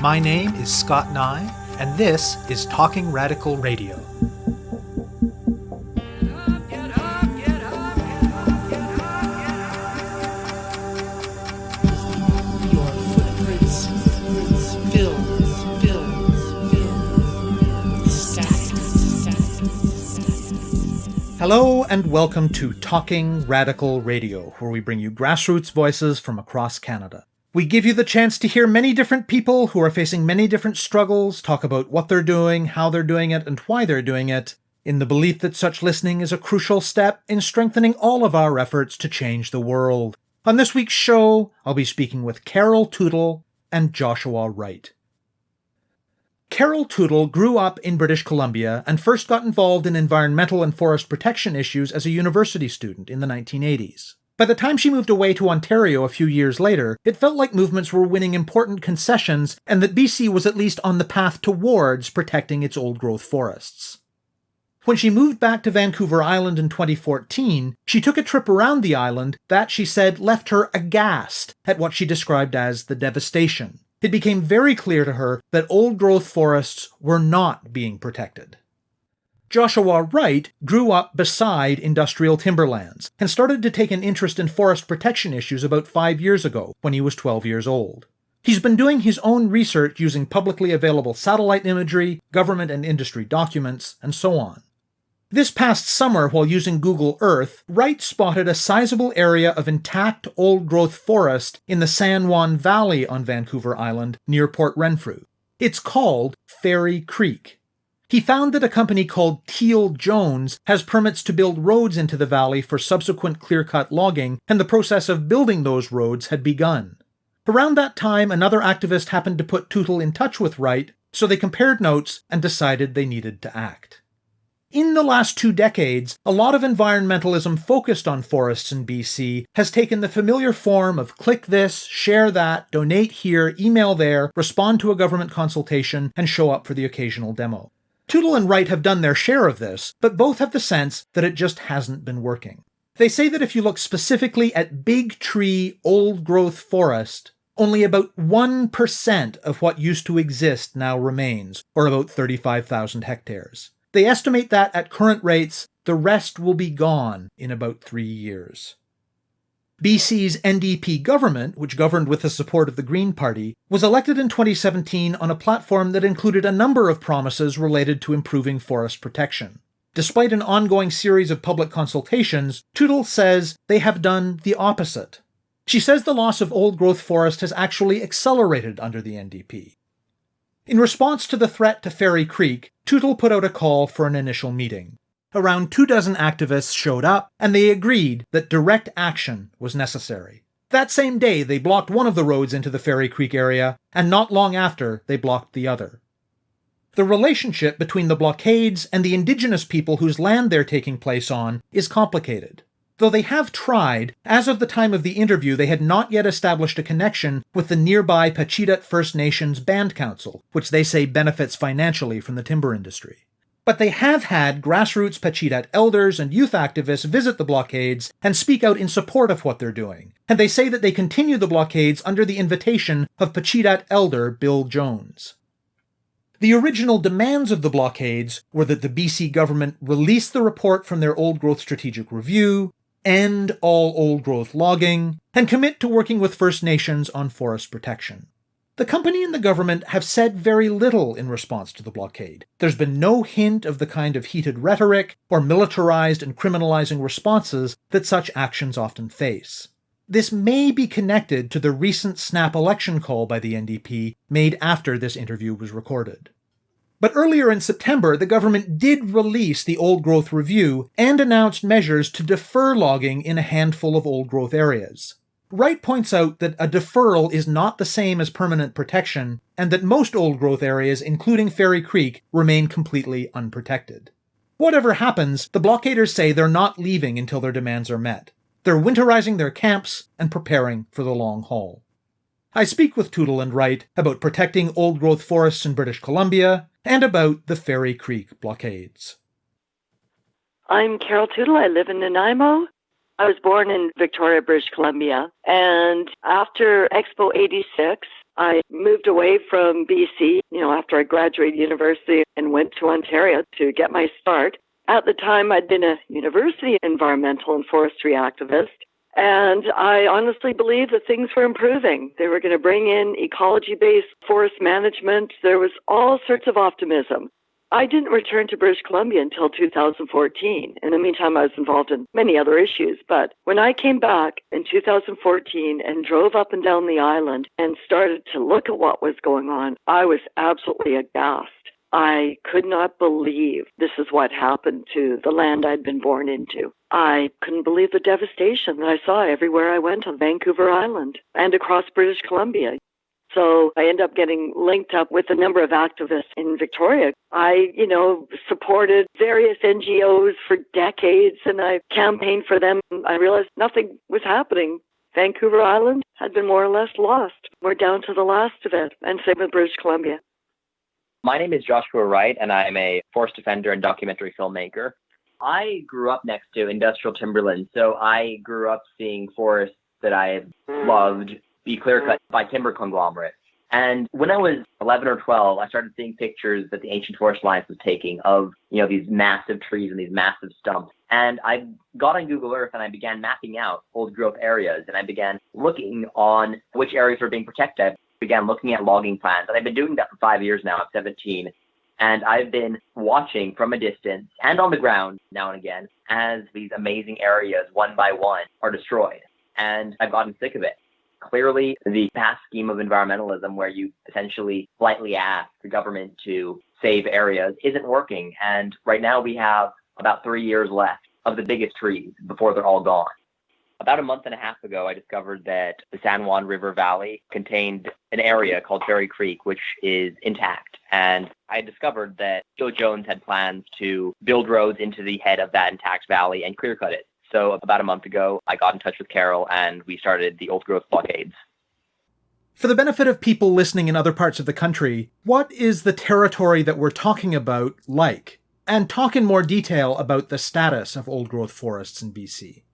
My name is Scott Neigh, and this is Talking Radical Radio. Hello and welcome to Talking Radical Radio, where we bring you grassroots voices from across Canada. We give you the chance to hear many different people who are facing many different struggles, talk about what they're doing, how they're doing it, and why they're doing it, in the belief that such listening is a crucial step in strengthening all of our efforts to change the world. On this week's show, I'll be speaking with Carole Tootill and Joshua Wright. Carole Toodle grew up in British Columbia and first got involved in environmental and forest protection issues as a university student in the 1980s. By the time she moved away to Ontario a few years later, it felt like movements were winning important concessions and that BC was at least on the path towards protecting its old-growth forests. When she moved back to Vancouver Island in 2014, she took a trip around the island that, she said, left her aghast at what she described as the devastation. It became very clear to her that old-growth forests were not being protected. Joshua Wright grew up beside industrial timberlands and started to take an interest in forest protection issues about 5 years ago when he was 12 years old. He's been doing his own research using publicly available satellite imagery, government and industry documents, and so on. This past summer, while using Google Earth, Wright spotted a sizable area of intact old-growth forest in the San Juan Valley on Vancouver Island near Port Renfrew. It's called Fairy Creek. He found that a company called Teal Jones has permits to build roads into the valley for subsequent clear-cut logging, and the process of building those roads had begun. Around that time, another activist happened to put Tootle in touch with Wright, so they compared notes and decided they needed to act. In the last 2 decades, a lot of environmentalism focused on forests in BC has taken the familiar form of click this, share that, donate here, email there, respond to a government consultation, and show up for the occasional demo. Toodle and Wright have done their share of this, but both have the sense that it just hasn't been working. They say that if you look specifically at big tree, old-growth forest, only about 1% of what used to exist now remains, or about 35,000 hectares. They estimate that, at current rates, the rest will be gone in about 3 years. BC's NDP government, which governed with the support of the Green Party, was elected in 2017 on a platform that included a number of promises related to improving forest protection. Despite an ongoing series of public consultations, Toodle says they have done the opposite. She says the loss of old-growth forest has actually accelerated under the NDP. In response to the threat to Fairy Creek, Tootle put out a call for an initial meeting. Around 24 activists showed up, and they agreed that direct action was necessary. That same day, they blocked one of the roads into the Fairy Creek area, and not long after, they blocked the other. The relationship between the blockades and the indigenous people whose land they're taking place on is complicated. Though they have tried, as of the time of the interview they had not yet established a connection with the nearby Pacheedaht First Nations Band Council, which they say benefits financially from the timber industry. But they have had grassroots Pacheedaht elders and youth activists visit the blockades and speak out in support of what they're doing, and they say that they continue the blockades under the invitation of Pacheedaht elder Bill Jones. The original demands of the blockades were that the BC government release the report from their old-growth strategic review, end all old-growth logging, and commit to working with First Nations on forest protection. The company and the government have said very little in response to the blockade. There's been no hint of the kind of heated rhetoric or militarized and criminalizing responses that such actions often face. This may be connected to the recent snap election call by the NDP made after this interview was recorded. But earlier in September, the government did release the old-growth review and announced measures to defer logging in a handful of old-growth areas. Wright points out that a deferral is not the same as permanent protection, and that most old-growth areas, including Fairy Creek, remain completely unprotected. Whatever happens, the blockaders say they're not leaving until their demands are met. They're winterizing their camps and preparing for the long haul. I speak with Tootle and Wright about protecting old-growth forests in British Columbia and about the Fairy Creek blockades. I'm Carole Tootill. I live in Nanaimo. I was born in Victoria, British Columbia, and after Expo 86, I moved away from BC, after I graduated university and went to Ontario to get my start. At the time, I'd been a university environmental and forestry activist, and I honestly believed that things were improving. They were going to bring in ecology-based forest management. There was all sorts of optimism. I didn't return to British Columbia until 2014. In the meantime, I was involved in many other issues. But when I came back in 2014 and drove up and down the island and started to look at what was going on, I was absolutely aghast. I could not believe this is what happened to the land I'd been born into. I couldn't believe the devastation that I saw everywhere I went on Vancouver Island and across British Columbia. So I ended up getting linked up with a number of activists in Victoria. I, supported various NGOs for decades, and I campaigned for them. I realized nothing was happening. Vancouver Island had been more or less lost. We're down to the last of it, and same with British Columbia. My name is Joshua Wright, and I'm a forest defender and documentary filmmaker. I grew up next to industrial timberland, so I grew up seeing forests that I loved be clear-cut by timber conglomerates. And when I was 11 or 12, I started seeing pictures that the Ancient Forest Alliance was taking of, these massive trees and these massive stumps. And I got on Google Earth and I began mapping out old growth areas, and I began looking on which areas were being protected. I began looking at logging plans, and I've been doing that for 5 years now. I'm 17. And I've been watching from a distance and on the ground now and again as these amazing areas, one by one, are destroyed. And I've gotten sick of it. Clearly, the past scheme of environmentalism, where you essentially politely ask the government to save areas, isn't working. And right now we have about 3 years left of the biggest trees before they're all gone. About a month and a half ago, I discovered that the San Juan River Valley contained an area called Fairy Creek, which is intact. And I discovered that Joe Jones had plans to build roads into the head of that intact valley and clear cut it. So about a month ago, I got in touch with Carole and we started the old growth blockades. For the benefit of people listening in other parts of the country, what is the territory that we're talking about like? And talk in more detail about the status of old growth forests in BC.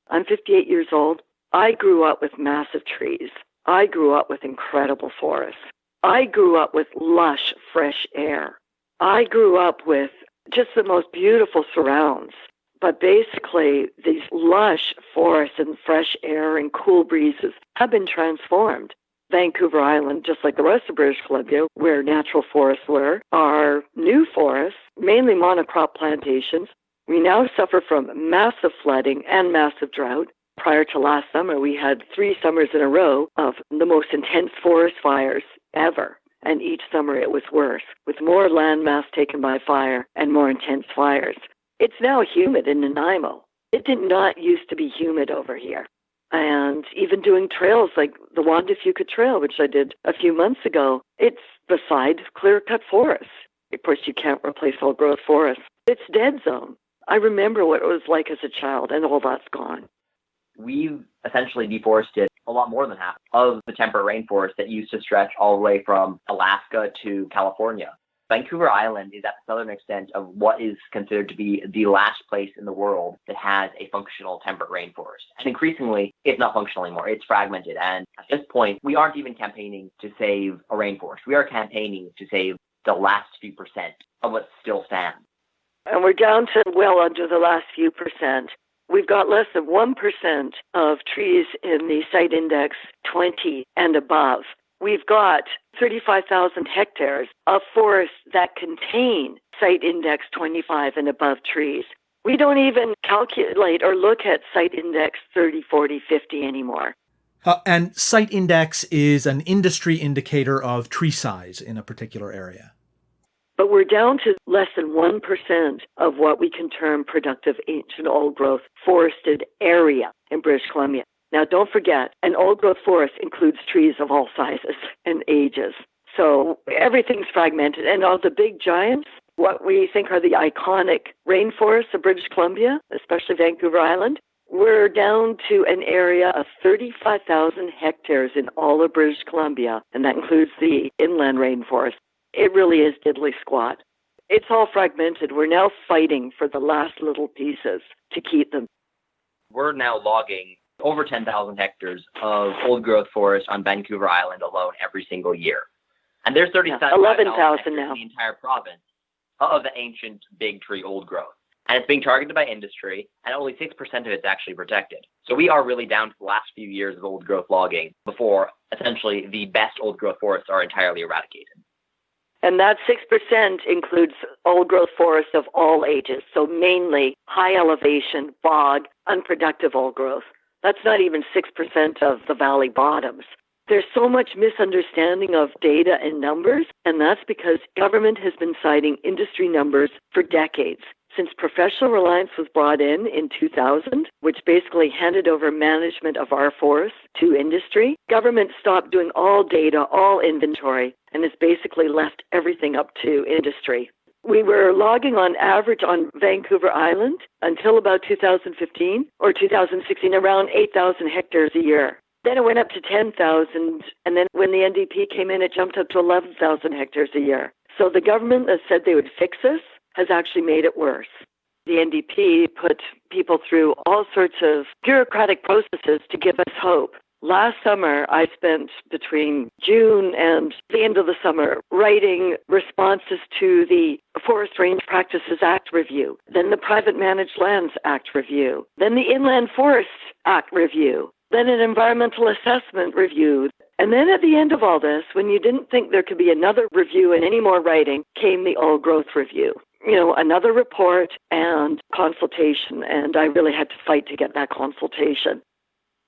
I'm 58 years old. I grew up with massive trees. I grew up with incredible forests. I grew up with lush, fresh air. I grew up with just the most beautiful surrounds. But basically, these lush forests and fresh air and cool breezes have been transformed. Vancouver Island, just like the rest of British Columbia, where natural forests were, are new forests, mainly monocrop plantations. We now suffer from massive flooding and massive drought. Prior to last summer, we had 3 summers in a row of the most intense forest fires ever. And each summer it was worse, with more land mass taken by fire and more intense fires. It's now humid in Nanaimo. It did not used to be humid over here. And even doing trails like the Wandafuka Trail, which I did a few months ago, it's beside clear-cut forests. Of course, you can't replace old growth forests. It's dead zone. I remember what it was like as a child, and all that's gone. We've essentially deforested a lot more than half of the temperate rainforest that used to stretch all the way from Alaska to California. Vancouver Island is at the southern extent of what is considered to be the last place in the world that has a functional temperate rainforest. And increasingly, it's not functional anymore. It's fragmented. And at this point, we aren't even campaigning to save a rainforest. We are campaigning to save the last few percent of what still stands. And we're down to well under the last few percent. We've got less than 1% of trees in the site index 20 and above. We've got 35,000 hectares of forests that contain site index 25 and above trees. We don't even calculate or look at site index 30, 40, 50 anymore. And site index is an industry indicator of tree size in a particular area. But we're down to less than 1% of what we can term productive ancient old growth forested area in British Columbia. Now, don't forget, an old growth forest includes trees of all sizes and ages. So everything's fragmented. And all the big giants, what we think are the iconic rainforests of British Columbia, especially Vancouver Island, we're down to an area of 35,000 hectares in all of British Columbia, and that includes the inland rainforest. It really is diddly squat. It's all fragmented. We're now fighting for the last little pieces to keep them. We're now logging over 10,000 hectares of old growth forest on Vancouver Island alone every single year. And there's 11,000 hectares now in the entire province of the ancient big tree old growth. And it's being targeted by industry, and only 6% of it's actually protected. So we are really down to the last few years of old growth logging before essentially the best old growth forests are entirely eradicated. And that 6% includes old growth forests of all ages, so mainly high elevation, bog, unproductive old growth. That's not even 6% of the valley bottoms. There's so much misunderstanding of data and numbers, and that's because government has been citing industry numbers for decades. Since Professional Reliance was brought in 2000, which basically handed over management of our forests to industry, government stopped doing all data, all inventory, and has basically left everything up to industry. We were logging on average on Vancouver Island until about 2015 or 2016, around 8,000 hectares a year. Then it went up to 10,000, and then when the NDP came in, it jumped up to 11,000 hectares a year. So the government that said they would fix this has actually made it worse. The NDP put people through all sorts of bureaucratic processes to give us hope. Last summer, I spent between June and the end of the summer writing responses to the Forest Range Practices Act review, then the Private Managed Lands Act review, then the Inland Forests Act review, then an environmental assessment review. And then at the end of all this, when you didn't think there could be another review and any more writing, came the old growth review. Another report and consultation, and I really had to fight to get that consultation.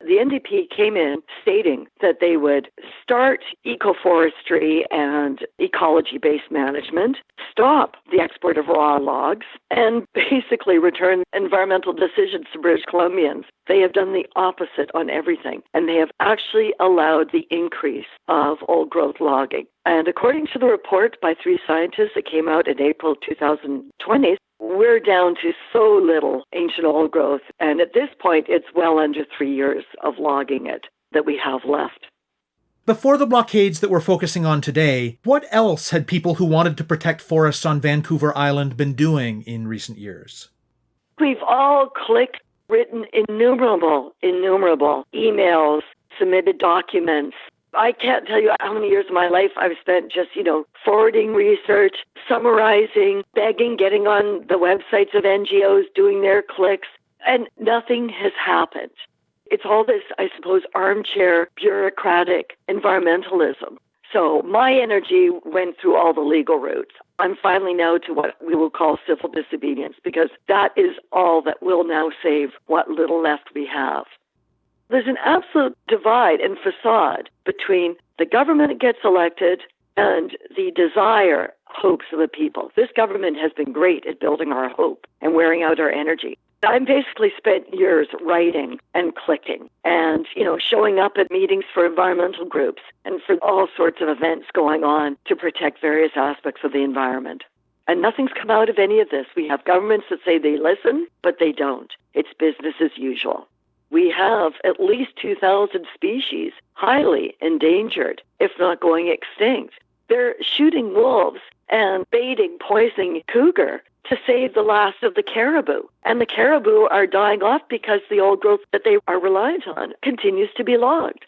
The NDP came in stating that they would start ecoforestry and ecology-based management, stop the export of raw logs, and basically return environmental decisions to British Columbians. They have done the opposite on everything, and they have actually allowed the increase of old growth logging. And according to the report by 3 scientists that came out in April 2020, we're down to so little ancient old growth, and at this point, it's well under 3 years of logging it that we have left. Before the blockades that we're focusing on today, what else had people who wanted to protect forests on Vancouver Island been doing in recent years? We've all written innumerable emails, submitted documents. I can't tell you how many years of my life I've spent just, forwarding research, summarizing, begging, getting on the websites of NGOs, doing their clicks, and nothing has happened. It's all this, I suppose, armchair, bureaucratic environmentalism. So my energy went through all the legal routes. I'm finally now to what we will call civil disobedience, because that is all that will now save what little left we have. There's an absolute divide and facade between the government that gets elected and the hopes of the people. This government has been great at building our hope and wearing out our energy. I've basically spent years writing and clicking and, showing up at meetings for environmental groups and for all sorts of events going on to protect various aspects of the environment. And nothing's come out of any of this. We have governments that say they listen, but they don't. It's business as usual. We have at least 2,000 species highly endangered, if not going extinct. They're shooting wolves and baiting, poisoning cougar to save the last of the caribou. And the caribou are dying off because the old growth that they are reliant on continues to be logged.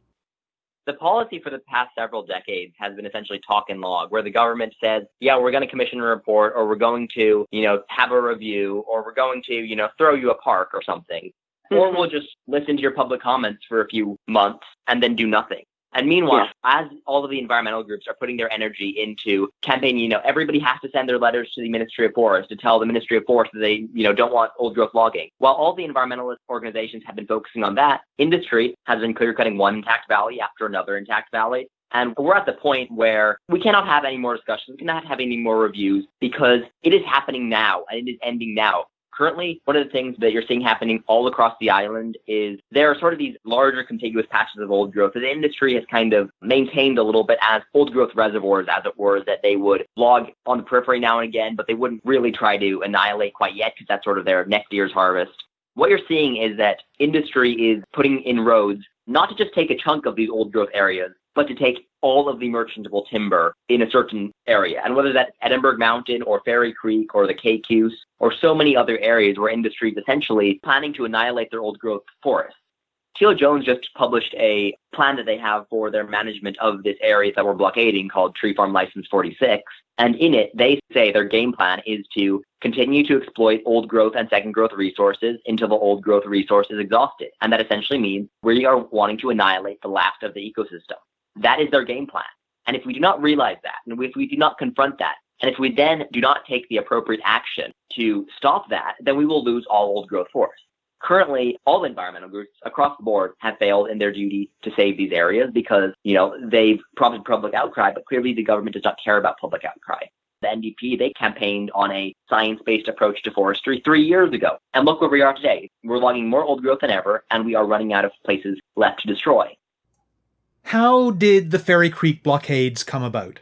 The policy for the past several decades has been essentially talk and log, where the government says, yeah, we're going to commission a report, or we're going to, have a review, or we're going to, throw you a park or something. Or we'll just listen to your public comments for a few months and then do nothing. And meanwhile, as all of the environmental groups are putting their energy into campaigning, everybody has to send their letters to the Ministry of Forest to tell the Ministry of Forest that they, don't want old growth logging. While all the environmentalist organizations have been focusing on that, industry has been clear cutting one intact valley after another intact valley. And we're at the point where we cannot have any more discussions, we cannot have any more reviews, because it is happening now and it is ending now. Currently, one of the things that you're seeing happening all across the island is there are sort of these larger contiguous patches of old growth that the industry has kind of maintained a little bit as old growth reservoirs, as it were, that they would log on the periphery now and again, but they wouldn't really try to annihilate quite yet because that's sort of their next year's harvest. What you're seeing is that industry is putting inroads not to just take a chunk of these old growth areas, but to take all of the merchantable timber in a certain area. And whether that's Edinburgh Mountain or Fairy Creek or the KQs or so many other areas where industry is essentially planning to annihilate their old growth forests. Teal Jones just published a plan that they have for their management of this area that we're blockading called Tree Farm License 46. And in it, they say their game plan is to continue to exploit old growth and second growth resources until the old growth resource is exhausted. And that essentially means we are wanting to annihilate the last of the ecosystem. That is their game plan. And if we do not realize that, and if we do not confront that, and if we then do not take the appropriate action to stop that, then we will lose all old growth forests. Currently, all environmental groups across the board have failed in their duty to save these areas because, they've prompted public outcry, but clearly the government does not care about public outcry. The NDP, they campaigned on a science-based approach to forestry 3 years ago. And look where we are today. We're logging more old growth than ever, and we are running out of places left to destroy. How did the Fairy Creek blockades come about?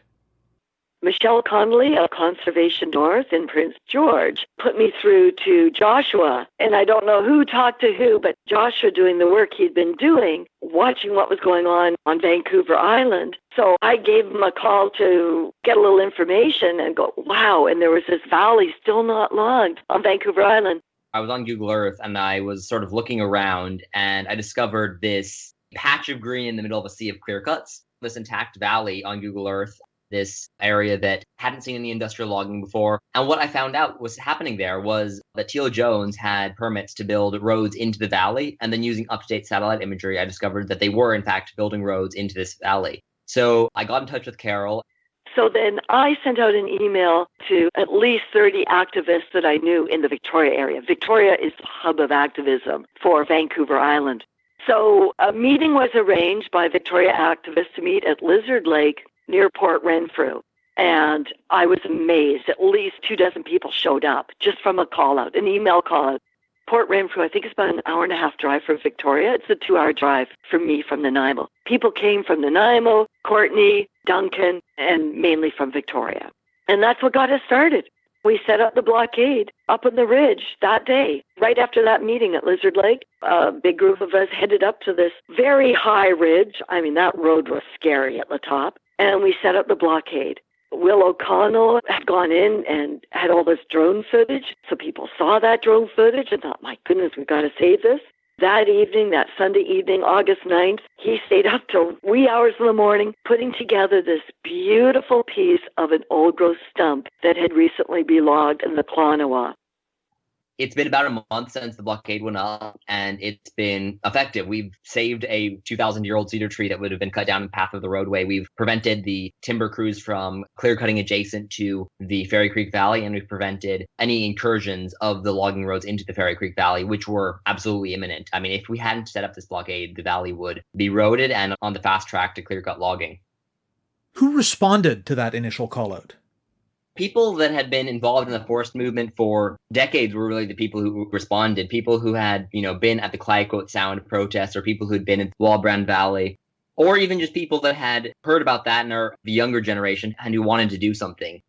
Michelle Connolly of Conservation North in Prince George put me through to Joshua. And I don't know who talked to who, but Joshua doing the work he'd been doing, watching what was going on Vancouver Island. So I gave him a call to get a little information and go, wow, and there was this valley still not logged on Vancouver Island. I was on Google Earth and I was sort of looking around and I discovered this patch of green in the middle of a sea of clear cuts, this intact valley on Google Earth, this area that hadn't seen any industrial logging before. And what I found out was happening there was that Teal Jones had permits to build roads into the valley. And then using up-to-date satellite imagery, I discovered that they were, in fact, building roads into this valley. So I got in touch with Carole. So then I sent out an email to at least 30 activists that I knew in the Victoria area. Victoria is the hub of activism for Vancouver Island. So a meeting was arranged by Victoria activists to meet at Lizard Lake near Port Renfrew. And I was amazed. At least 24 people showed up just from a call out, an email call out. Port Renfrew, I think it's about an hour and a half drive from Victoria. It's a 2-hour drive for me from Nanaimo. People came from Nanaimo, Courtenay, Duncan, and mainly from Victoria. And that's what got us started. We set up the blockade up on the ridge that day. Right after that meeting at Lizard Lake, a big group of us headed up to this very high ridge. I mean, that road was scary at the top. And we set up the blockade. Will O'Connell had gone in and had all this drone footage. So people saw that drone footage and thought, my goodness, we've got to save this. That evening, that Sunday evening, August 9th, he stayed up till wee hours in the morning putting together this beautiful piece of an old growth stump that had recently been logged in the Klanawa. It's been about a month since the blockade went up, and it's been effective. We've saved a 2,000-year-old cedar tree that would have been cut down in the path of the roadway. We've prevented the timber crews from clear-cutting adjacent to the Fairy Creek Valley, and we've prevented any incursions of the logging roads into the Fairy Creek Valley, which were absolutely imminent. I mean, if we hadn't set up this blockade, the valley would be roaded and on the fast track to clear-cut logging. Who responded to that initial call-out? People that had been involved in the forest movement for decades were really the people who responded. People who had, been at the Clydecoat Sound protests, or people who'd been in Walbrand Valley, or even just people that had heard about that and are the younger generation and who wanted to do something.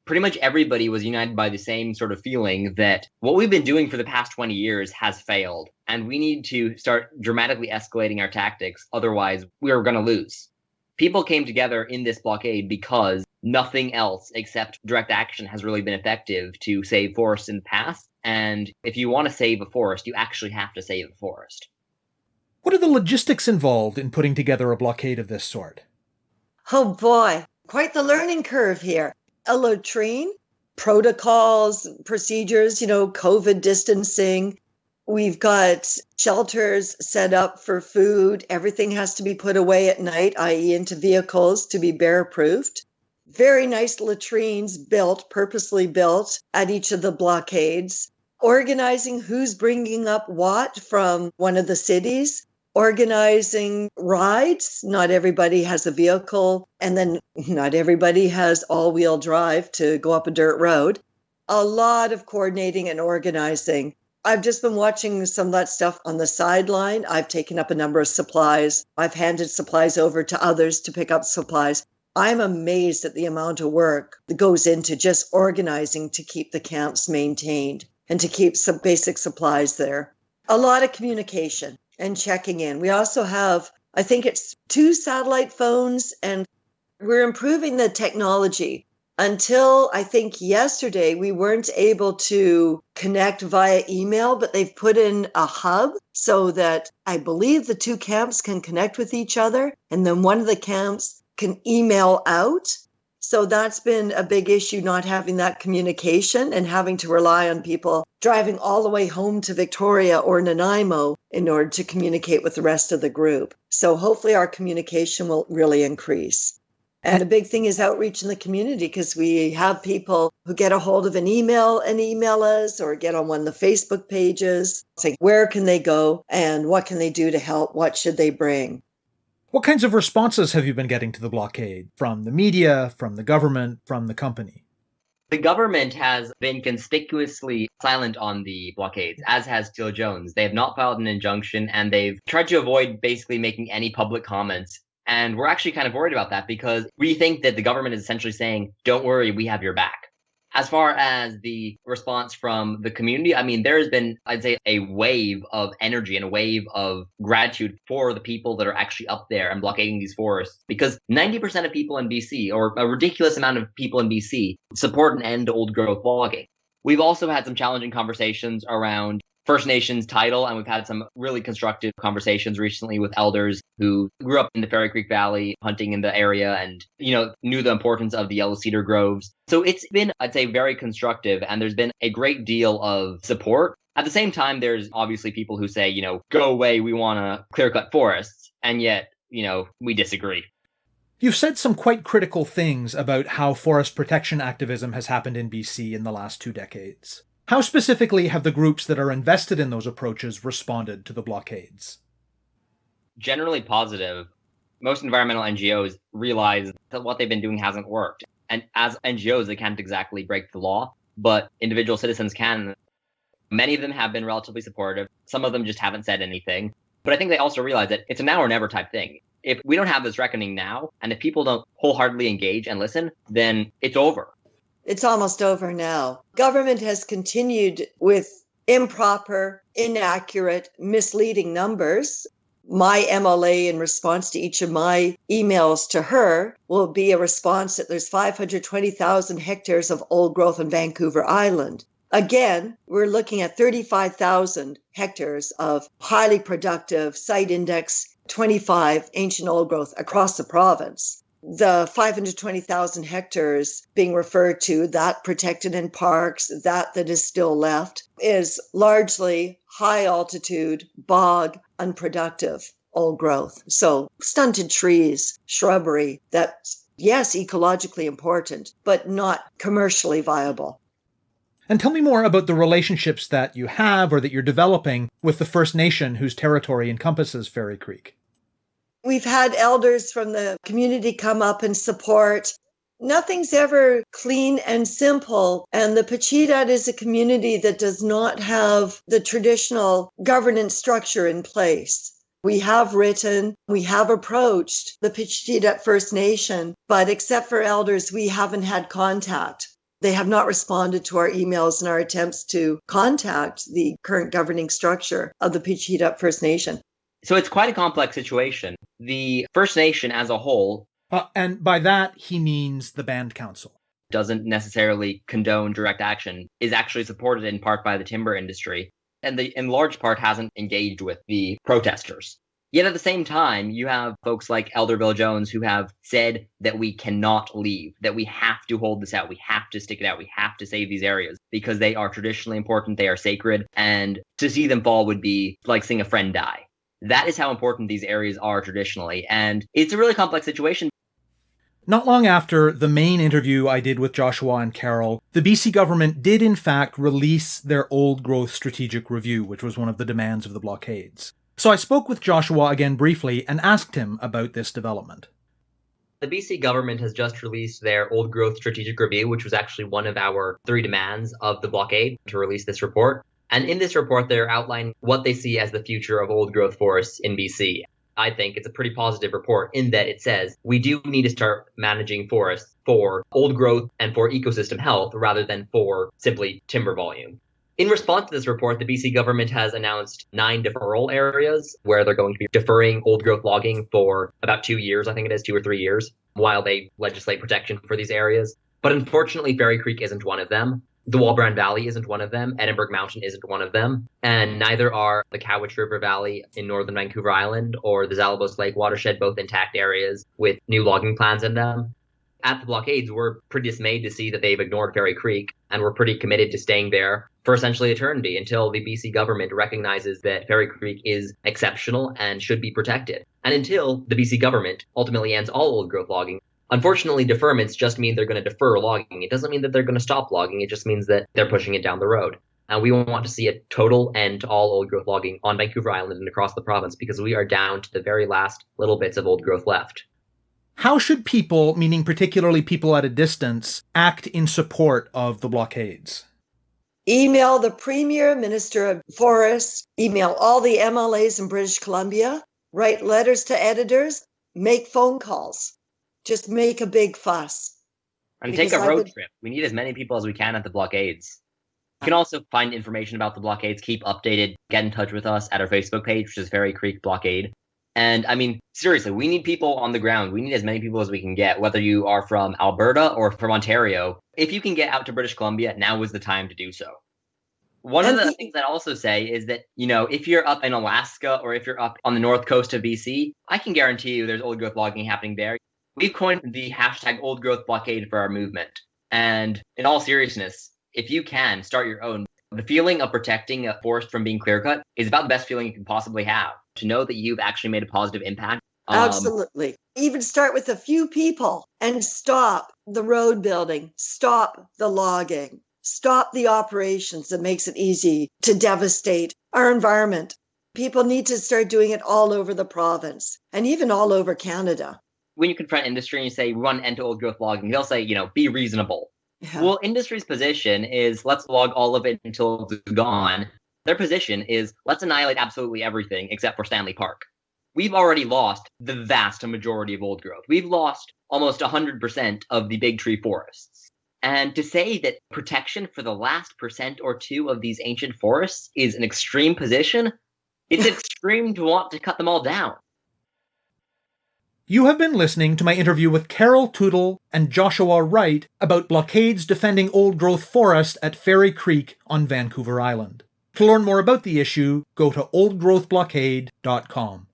Pretty much everybody was united by the same sort of feeling that what we've been doing for the past 20 years has failed, and we need to start dramatically escalating our tactics. Otherwise, we're going to lose. People came together in this blockade because nothing else except direct action has really been effective to save forests in the past. And if you want to save a forest, you actually have to save a forest. What are the logistics involved in putting together a blockade of this sort? Oh boy, quite the learning curve here. A latrine, protocols, procedures, COVID distancing. We've got shelters set up for food. Everything has to be put away at night, i.e. into vehicles to be bear-proofed. Very nice latrines built, purposely built at each of the blockades. Organizing who's bringing up what from one of the cities. Organizing rides. Not everybody has a vehicle, and then not everybody has all-wheel drive to go up a dirt road. A lot of coordinating and organizing. I've just been watching some of that stuff on the sideline. I've taken up a number of supplies. I've handed supplies over to others to pick up supplies. I'm amazed at the amount of work that goes into just organizing to keep the camps maintained and to keep some basic supplies there. A lot of communication and checking in. We also have, I think it's 2 satellite phones, and we're improving the technology. Until I think yesterday, we weren't able to connect via email, but they've put in a hub so that I believe the two camps can connect with each other. And then one of the camps can email out. So that's been a big issue, not having that communication and having to rely on people driving all the way home to Victoria or Nanaimo in order to communicate with the rest of the group. So hopefully our communication will really increase. And the big thing is outreach in the community, because we have people who get a hold of an email and email us, or get on one of the Facebook pages, say where can they go and what can they do to help? What should they bring? What kinds of responses have you been getting to the blockade from the media, from the government, from the company? The government has been conspicuously silent on the blockades, as has Steele Jones. They have not filed an injunction, and they've tried to avoid basically making any public comments. And we're actually kind of worried about that, because we think that the government is essentially saying, don't worry, we have your back. As far as the response from the community, I mean, there has been, I'd say, a wave of energy and a wave of gratitude for the people that are actually up there and blockading these forests, because 90% of people in BC, or a ridiculous amount of people in BC, support an end to old growth logging. We've also had some challenging conversations around First Nations title, and we've had some really constructive conversations recently with elders who grew up in the Fairy Creek Valley, hunting in the area, and, knew the importance of the yellow cedar groves. So it's been, I'd say, very constructive, and there's been a great deal of support. At the same time, there's obviously people who say, go away, we want to clear-cut forests, and yet, we disagree. You've said some quite critical things about how forest protection activism has happened in BC in the last 2 decades. How specifically have the groups that are invested in those approaches responded to the blockades? Generally positive. Most environmental NGOs realize that what they've been doing hasn't worked. And as NGOs, they can't exactly break the law, but individual citizens can. Many of them have been relatively supportive. Some of them just haven't said anything. But I think they also realize that it's a now or never type thing. If we don't have this reckoning now, and if people don't wholeheartedly engage and listen, then it's over. It's almost over now. Government has continued with improper, inaccurate, misleading numbers. My MLA, in response to each of my emails to her, will be a response that there's 520,000 hectares of old growth on Vancouver Island. Again, we're looking at 35,000 hectares of highly productive site index 25 ancient old growth across the province. The 520,000 hectares being referred to, that protected in parks, that is still left, is largely high altitude, bog, unproductive old growth. So stunted trees, shrubbery, that's, yes, ecologically important, but not commercially viable. And tell me more about the relationships that you have or that you're developing with the First Nation whose territory encompasses Fairy Creek. We've had elders from the community come up and support. Nothing's ever clean and simple. And the Pacheedaht is a community that does not have the traditional governance structure in place. We have approached the Pacheedaht First Nation, but except for elders, we haven't had contact. They have not responded to our emails and our attempts to contact the current governing structure of the Pacheedaht First Nation. So it's quite a complex situation. The First Nation as a whole, and by that he means the Band Council, doesn't necessarily condone direct action, is actually supported in part by the timber industry, and in large part hasn't engaged with the protesters. Yet at the same time, you have folks like Elder Bill Jones who have said that we cannot leave, that we have to hold this out, we have to stick it out, we have to save these areas because they are traditionally important, they are sacred, and to see them fall would be like seeing a friend die. That is how important these areas are traditionally, and it's a really complex situation. Not long after the main interview I did with Joshua and Carole, the BC government did in fact release their old growth strategic review, which was one of the demands of the blockades. So I spoke with Joshua again briefly and asked him about this development. The BC government has just released their old growth strategic review, which was actually one of our 3 demands of the blockade to release this report. And in this report, they're outlining what they see as the future of old growth forests in BC. I think it's a pretty positive report in that it says we do need to start managing forests for old growth and for ecosystem health rather than for simply timber volume. In response to this report, the BC government has announced 9 deferral areas where they're going to be deferring old growth logging for about 2 years, I think it is 2 or 3 years, while they legislate protection for these areas. But unfortunately, Fairy Creek isn't one of them. The Walbrand Valley isn't one of them. Edinburgh Mountain isn't one of them. And neither are the Cowichan River Valley in northern Vancouver Island or the Zalabos Lake watershed, both intact areas with new logging plans in them. At the blockades, we're pretty dismayed to see that they've ignored Fairy Creek, and we're pretty committed to staying there for essentially eternity until the BC government recognizes that Fairy Creek is exceptional and should be protected, and until the BC government ultimately ends all old growth logging. Unfortunately, deferments just mean they're going to defer logging. It doesn't mean that they're going to stop logging. It just means that they're pushing it down the road. And we want to see a total end to all old growth logging on Vancouver Island and across the province because we are down to the very last little bits of old growth left. How should people, meaning particularly people at a distance, act in support of the blockades? Email the Premier, Minister of Forests, email all the MLAs in British Columbia, write letters to editors, make phone calls. Just make a big fuss. And take a road trip. We need as many people as we can at the blockades. You can also find information about the blockades, keep updated, get in touch with us at our Facebook page, which is Fairy Creek Blockade. And I mean, seriously, we need people on the ground. We need as many people as we can get, whether you are from Alberta or from Ontario. If you can get out to British Columbia, now is the time to do so. One of the things I'd also say is that, if you're up in Alaska or if you're up on the north coast of BC, I can guarantee you there's old growth logging happening there. We've coined the hashtag old growth blockade for our movement. And in all seriousness, if you can start your own, the feeling of protecting a forest from being clear cut is about the best feeling you can possibly have. To know that you've actually made a positive impact. Absolutely. Even start with a few people and stop the road building, stop the logging, stop the operations that makes it easy to devastate our environment. People need to start doing it all over the province and even all over Canada. When you confront industry and you say, we want to end old growth logging, they'll say, be reasonable. Yeah. Well, industry's position is let's log all of it until it's gone. Their position is let's annihilate absolutely everything except for Stanley Park. We've already lost the vast majority of old growth. We've lost almost 100% of the big tree forests. And to say that protection for the last % or 2 of these ancient forests is an extreme position, it's extreme to want to cut them all down. You have been listening to my interview with Carole Tootle and Joshua Wright about blockades defending old-growth forest at Fairy Creek on Vancouver Island. To learn more about the issue, go to oldgrowthblockade.com.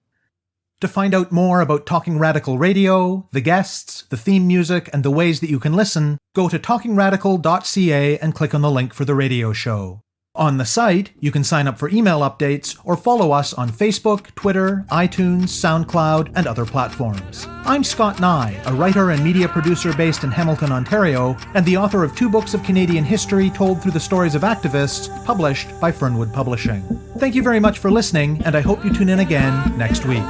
To find out more about Talking Radical Radio, the guests, the theme music, and the ways that you can listen, go to talkingradical.ca and click on the link for the radio show. On the site, you can sign up for email updates or follow us on Facebook, Twitter, iTunes, SoundCloud, and other platforms. I'm Scott Neigh, a writer and media producer based in Hamilton, Ontario, and the author of 2 books of Canadian history told through the stories of activists, published by Fernwood Publishing. Thank you very much for listening, and I hope you tune in again next week.